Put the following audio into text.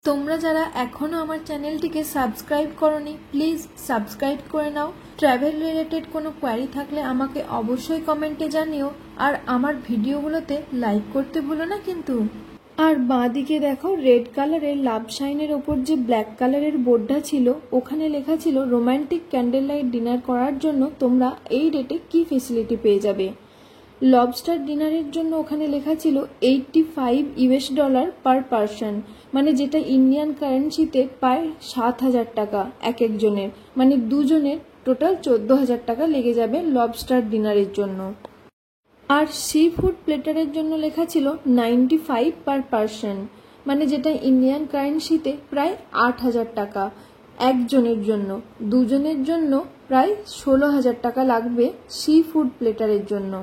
তোমরা যারা এখনো আমার চ্যানেলটিকে সাবস্ক্রাইব করোনি প্লিজ সাবস্ক্রাইব করে নাও। ট্রাভেল রিলেটেড কোনো কোয়ারি থাকলে আমাকে অবশ্যই কমেন্টে জানিও, আর আমার ভিডিওগুলোতে লাইক করতে ভুলো না কিন্তু। আর বাঁদিকে দেখো রেড কালারের লাভ সাইনের ওপর যে ব্ল্যাক কালারের বোর্ডটা ছিল, ওখানে লেখা ছিল রোমান্টিক ক্যান্ডেল লাইট ডিনার করার জন্য তোমরা এই ডেটে কি ফেসিলিটি পেয়ে যাবে। লবস্টার ডিনারের জন্য ওখানে লেখা ছিল $85 পার পারসন, মানে যেটা ইন্ডিয়ান কারেন্সিতে প্রায় 7,000 টাকা এক একজনের, মানে দুজনের টোটাল 14,000 টাকা লেগে যাবে লবস্টার ডিনারের জন্য। আর সি ফুড প্লেটারের জন্য লেখা ছিল 95 পার পারসন, মানে যেটা ইন্ডিয়ান কারেন্সিতে প্রায় 8,000 টাকা একজনের জন্য। দুজনের জন্য প্রায় 16,000 টাকা লাগবে সি ফুড প্লেটারের জন্য।